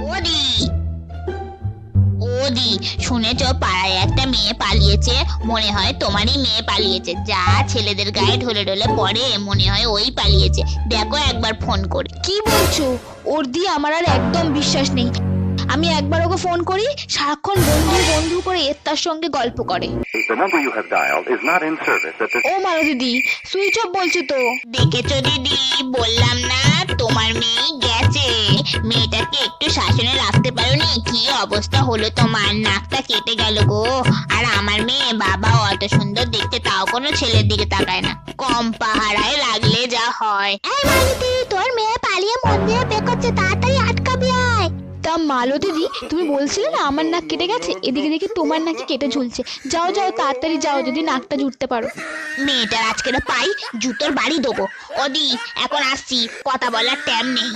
ওদি ওদি, শুনেছো পাড়ায় একটা মেয়ে পালিয়েছে? মনে হয় তোমারই মেয়ে পালিয়েছে। যা ছেলেদের গায়ে ঢলে ঢলে পড়ে, মনে হয় ওই পালিয়েছে। দেখো একবার ফোন করে। কি বলছো? ওর দিয়ে আমার আর একদম বিশ্বাস নেই। আমি একবার ওকে ফোন করি, সারাক্ষণ বন্ধু বন্ধু করে এর তার সঙ্গে গল্প করে। The number you have dialed is not in service at this ও মালা দিদি, সুইচ অফ বলছে তো। দেখেছো দিদি, বললাম না তোমার মেয়ে গেছে। মেয়েটাকে একটু শাসনে রাখতে পারোনি? কি অবস্থা হলো তোমার, নাকটা কেটে গেল গো। আর আমার মেয়ে, বাবা অত সুন্দর দেখতে, তাও কোনো ছেলের দিকে তাকায় না। কম পাহারায় লাগলে যা হয়। এই মালতী, তোর মেয়ে পালিয়ে মন্দিরে বেরোচ্ছে, তাড়াতাড়ি আটকাবি আয়। তা মালো দিদি, তুমি বলছিলে না আমার নাক কেটে গেছে, এদিকে দেখি তোমার নাকি কেটে ঝুলছে। যাও যাও তাড়াতাড়ি যাও, যদি নাকটা জুড়তে পারো। মেয়েটার আজকের পাই জুতোর বাড়ি দেবো। ওদি, এখন আসছি, কথা বলার টাইম নেই।